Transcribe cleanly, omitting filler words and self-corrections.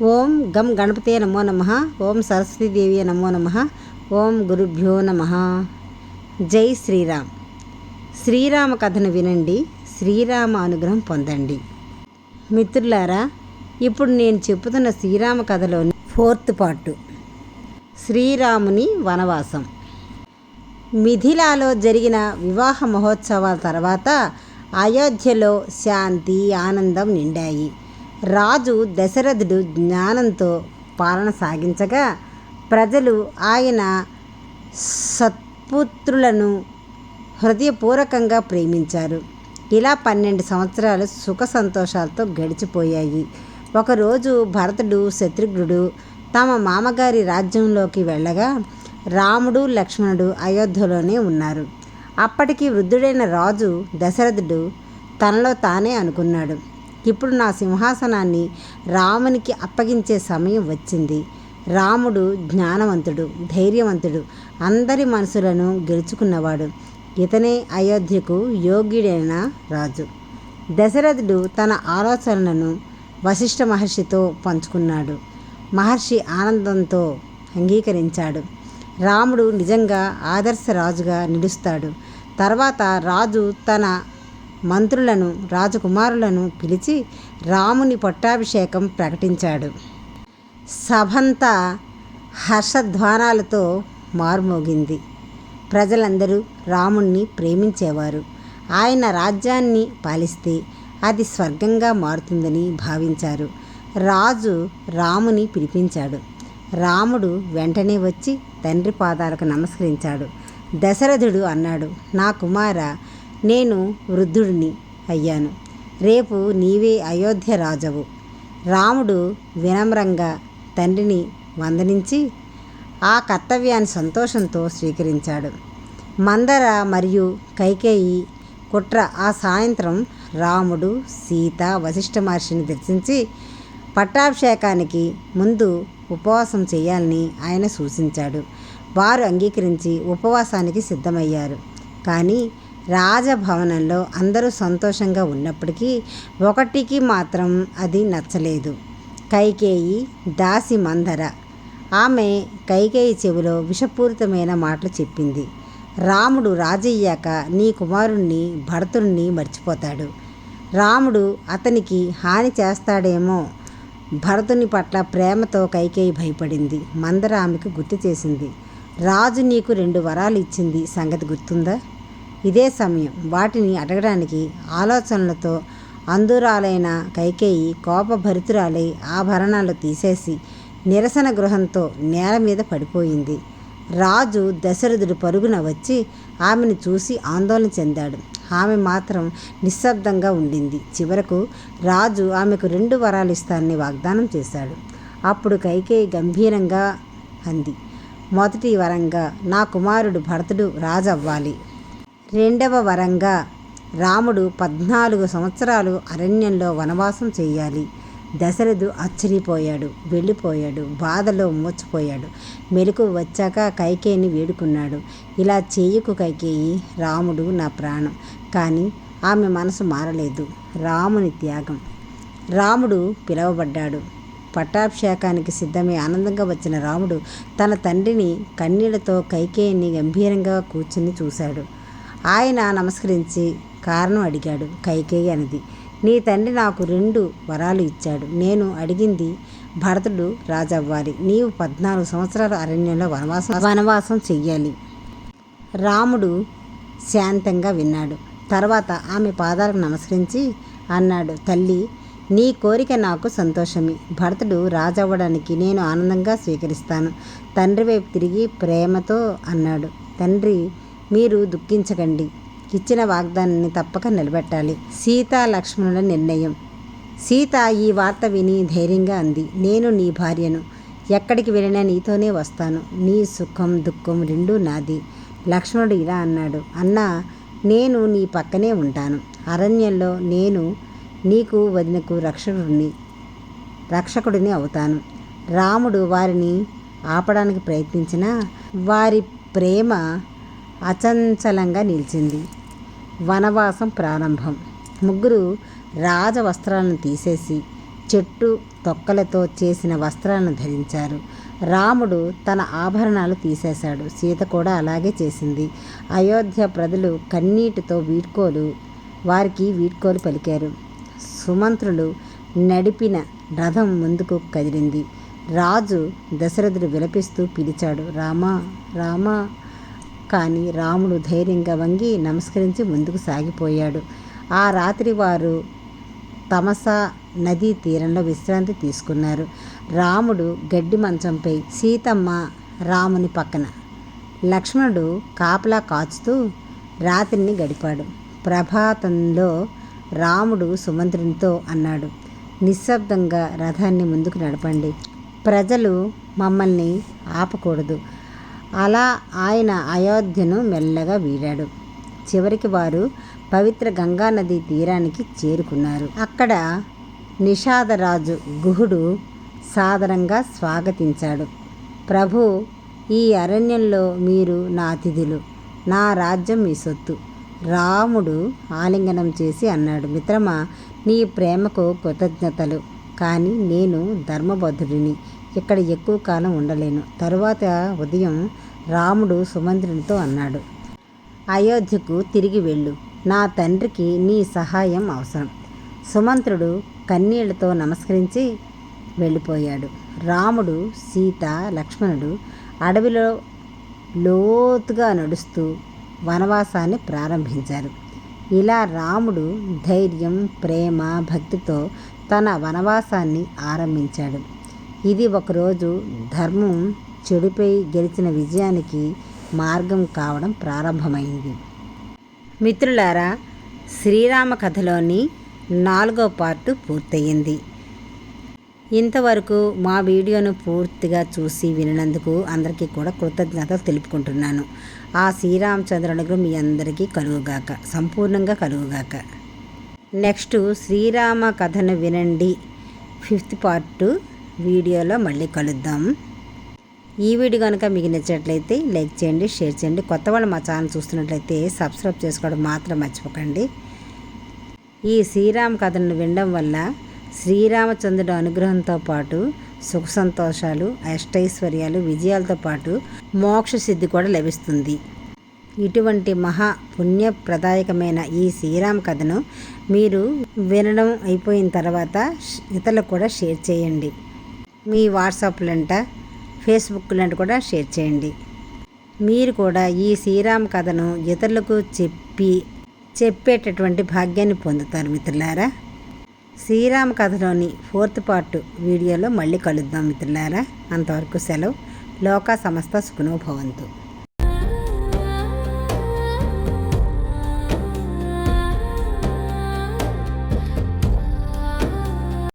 ఓం గం గణపతే నమో నమః. ఓం సరస్వతీదేవి నమో నమః. ఓం గురుభ్యో నమః. జై శ్రీరామ్. శ్రీరామ కథను వినండి, శ్రీరామ అనుగ్రహం పొందండి. మిత్రులారా, ఇప్పుడు నేను చెప్పుతున్న శ్రీరామ కథలోని 4th పార్ట్, శ్రీరాముని వనవాసం. మిథిలాలో జరిగిన వివాహ మహోత్సవాల తర్వాత అయోధ్యలో శాంతి ఆనందం నిండాయి. రాజు దశరథుడు జ్ఞానంతో పాలన సాగించగా ప్రజలు ఆయన సత్పుత్రులను హృదయపూర్వకంగా ప్రేమించారు. ఇలా 12 సంవత్సరాలు సుఖ సంతోషాలతో గడిచిపోయాయి. ఒకరోజు భరతుడు, శత్రుఘ్నుడు తమ మామగారి రాజ్యంలోకి వెళ్ళగా రాముడు, లక్ష్మణుడు అయోధ్యలోనే ఉన్నారు. అప్పటికి వృద్ధుడైన రాజు దశరథుడు తనలో తానే అనుకున్నాడు, ఇప్పుడు నా సింహాసనాన్ని రామునికి అప్పగించే సమయం వచ్చింది. రాముడు జ్ఞానవంతుడు, ధైర్యవంతుడు, అందరి మనసులను గెలుచుకున్నవాడు. ఇతనే అయోధ్యకు యోగ్యుడైన రాజు. దశరథుడు తన ఆలోచనలను వశిష్ఠ మహర్షితో పంచుకున్నాడు. మహర్షి ఆనందంతో అంగీకరించాడు. రాముడు నిజంగా ఆదర్శ రాజుగా నిలుస్తాడు. తర్వాత రాజు తన మంత్రులను, రాజకుమారులను పిలిచి రాముని పట్టాభిషేకం ప్రకటించాడు. సభంతా హర్షధ్వానాలతో మారుమోగింది. ప్రజలందరూ రాముణ్ణి ప్రేమించేవారు. ఆయన రాజ్యాన్ని పాలిస్తే అది స్వర్గంగా మారుతుందని భావించారు. రాజు రాముని పిలిపించాడు. రాముడు వెంటనే వచ్చి తండ్రి పాదాలకు నమస్కరించాడు. దశరథుడు అన్నాడు, నా కుమార, నేను వృద్ధుడిని అయ్యాను. రేపు నీవే అయోధ్య రాజవు. రాముడు వినమ్రంగా తండ్రిని వందనించి ఆ కర్తవ్యాన్ని సంతోషంతో స్వీకరించాడు. మందర మరియు కైకేయి కుట్ర. ఆ సాయంత్రం రాముడు, సీత వశిష్ఠ మహర్షిని దర్శించి పట్టాభిషేకానికి ముందు ఉపవాసం చేయాలని ఆయన సూచించాడు. వారు అంగీకరించి ఉపవాసానికి సిద్ధమయ్యారు. కానీ రాజభవనంలో అందరూ సంతోషంగా ఉన్నప్పటికీ ఒకటికి మాత్రం అది నచ్చలేదు. కైకేయి దాసి మందర. ఆమె కైకేయి చెవిలో విషపూరితమైన మాటలు చెప్పింది. రాముడు రాజయ్యాక నీ కుమారుణ్ణి భరతుణ్ణి మర్చిపోతాడు. రాముడు అతనికి హాని చేస్తాడేమో. భరతుని పట్ల ప్రేమతో కైకేయి భయపడింది. మందర ఆమెకు గుర్తు చేసింది, రాజు నీకు 2 వరాలు ఇచ్చింది సంగతి గుర్తుందా? ఇదే సమయం. వాటిని అడగడానికి ఆలోచనలతో అందురాలైన కైకేయి కోపభరితురాలై ఆభరణాలు తీసేసి నిరసన గృహంతో నేల మీద పడిపోయింది. రాజు దశరథుడు పరుగున వచ్చి ఆమెను చూసి ఆందోళన చెందాడు. ఆమె మాత్రం నిశ్శబ్దంగా ఉండింది. చివరకు రాజు ఆమెకు 2 వరాలు ఇస్తానని వాగ్దానం చేశాడు. అప్పుడు కైకేయి గంభీరంగా అంది, మొదటి వరంగా నా కుమారుడు భరతుడు రాజు అవ్వాలి. 2వ వరంగా రాముడు 14 సంవత్సరాలు అరణ్యంలో వనవాసం చేయాలి. దశరథుడు ఆశ్చర్యపోయాడు, వెళ్ళిపోయాడు, బాధలో మూర్ఛపోయాడు. మెలకువ వచ్చాక కైకేయిని వేడుకున్నాడు, ఇలా చేయకు కైకేయి, రాముడు నా ప్రాణం. కానీ ఆమె మనసు మారలేదు. రాముని త్యాగం. రాముడు పిలువబడ్డాడు. పట్టాభిషేకానికి సిద్ధమై ఆనందంగా వచ్చిన రాముడు తన తండ్రిని కన్నీళ్లతో కైకేయిని గంభీరంగా కూర్చుని చూశాడు. ఆయన నమస్కరించి కారణం అడిగాడు. కైకేయి అన్నది, నీ తండ్రి నాకు 2 వరాలు ఇచ్చాడు. నేను అడిగింది భరతుడు రాజవ్వాలి. నీవు 14 సంవత్సరాలు అరణ్యంలో వనవాసం చెయ్యాలి. రాముడు శాంతంగా విన్నాడు. తర్వాత ఆమె పాదాలకు నమస్కరించి అన్నాడు, తల్లి, నీ కోరిక నాకు సంతోషమే. భరతుడు రాజవ్వడానికి నేను ఆనందంగా స్వీకరిస్తాను. తండ్రి వైపు తిరిగి ప్రేమతో అన్నాడు, తండ్రి, మీరు దుఃఖించకండి. ఇచ్చిన వాగ్దానాన్ని తప్పక నిలబెట్టాలి. సీత లక్ష్మణుల నిర్ణయం. సీత ఈ వార్త విని ధైర్యంగా అంది, నేను నీ భార్యను. ఎక్కడికి వెళ్ళినా నీతోనే వస్తాను. నీ సుఖం దుఃఖం 2 నాది. లక్ష్మణుడు ఇలా అన్నాడు, అన్నా, నేను నీ పక్కనే ఉంటాను. అరణ్యంలో నేను నీకు వదినకు రక్షకుడిని అవుతాను. రాముడు వారిని ఆపడానికి ప్రయత్నించినా వారి ప్రేమ అచంచలంగా నిలిచింది. వనవాసం ప్రారంభం. ముగ్గురు రాజవస్త్రాలను తీసేసి చెట్టు తొక్కలతో చేసిన వస్త్రాలను ధరించారు. రాముడు తన ఆభరణాలు తీసేశాడు. సీత కూడా అలాగే చేసింది. అయోధ్య ప్రజలు కన్నీటితో వారికి వీడ్కోలు పలికారు. సుమంత్రులు నడిపిన రథం ముందుకు కదిలింది. రాజు దశరథుడు విలపిస్తూ పిలిచాడు, రామా రామా. కానీ రాముడు ధైర్యంగా వంగి నమస్కరించి ముందుకు సాగిపోయాడు. ఆ రాత్రి వారు తమసా నదీ తీరంలో విశ్రాంతి తీసుకున్నారు. రాముడు గడ్డి మంచంపై, సీతమ్మ రాముని పక్కన, లక్ష్మణుడు కాపలా కాచుతూ రాత్రిని గడిపాడు. ప్రభాతంలో రాముడు సుమంత్రునితో అన్నాడు, నిశ్శబ్దంగా రథాన్ని ముందుకు నడపండి. ప్రజలు మమ్మల్ని ఆపకూడదు. అలా ఆయన అయోధ్యను మెల్లగా వీడాడు. చివరికి వారు పవిత్ర గంగానదీ తీరానికి చేరుకున్నారు. అక్కడ నిషాదరాజు గుహుడు సాదరంగా స్వాగతించాడు. ప్రభు, ఈ అరణ్యంలో మీరు నా అతిథులు, నా రాజ్యం మీ సొత్తు. రాముడు ఆలింగనం చేసి అన్నాడు, మిత్రమా, నీ ప్రేమకు కృతజ్ఞతలు. కానీ నేను ధర్మబద్ధుడిని, ఇక్కడ ఎక్కువ కాలం ఉండలేను. తరువాత ఉదయం రాముడు సుమంత్రునితో అన్నాడు, అయోధ్యకు తిరిగి వెళ్ళు. నా తండ్రికి నీ సహాయం అవసరం. సుమంత్రుడు కన్నీళ్లతో నమస్కరించి వెళ్ళిపోయాడు. రాముడు, సీత, లక్ష్మణుడు అడవిలో లోతుగా నడుస్తూ వనవాసాన్ని ప్రారంభించారు. ఇలా రాముడు ధైర్యం, ప్రేమ, భక్తితో తన వనవాసాన్ని ఆరంభించాడు. ఇది ఒకరోజు ధర్మం చెడుపై గెలిచిన విజయానికి మార్గం కావడం ప్రారంభమైంది. మిత్రులారా, శ్రీరామ కథలోని 4వ పార్టు పూర్తయింది. ఇంతవరకు మా వీడియోను పూర్తిగా చూసి వినినందుకు అందరికీ కూడా కృతజ్ఞతలు తెలుపుకుంటున్నాను. ఆ శ్రీరామచంద్రునికి మీ అందరికీ కలుగుగాక, సంపూర్ణంగా కలుగుగాక. నెక్స్ట్ శ్రీరామ కథను వినండి 5th పార్ట్ వీడియోలో మళ్ళీ కలుద్దాం. ఈ వీడియో కనుక మీకు నచ్చినట్లయితే లైక్ చేయండి, షేర్ చేయండి. కొత్త వాళ్ళు మా ఛానల్ చూస్తున్నట్లయితే సబ్స్క్రైబ్ చేసుకోవడం మాత్రం మర్చిపోకండి. ఈ శ్రీరామ కథను వినడం వల్ల శ్రీరామచంద్రుడు అనుగ్రహంతో పాటు సుఖ సంతోషాలు, అష్టైశ్వర్యాలు, విజయాలతో పాటు మోక్ష సిద్ధి కూడా లభిస్తుంది. ఇటువంటి మహా పుణ్యప్రదాయకమైన ఈ శ్రీరామ కథను మీరు వినడం అయిపోయిన తర్వాత ఇతరులకు కూడా షేర్ చేయండి. మీ వాట్సాప్లంట, ఫేస్బుక్లంట కూడా షేర్ చేయండి. మీరు కూడా ఈ శ్రీరామ కథను ఇతరులకు చెప్పేటటువంటి భాగ్యాన్ని పొందుతారు మిత్రులారా. శ్రీరామ కథలోని 4th పార్ట్ వీడియోలో మళ్ళీ కలుద్దాం మిత్రులారా. అంతవరకు సెలవు. లోకా సమస్త సుఖినో భవంతు.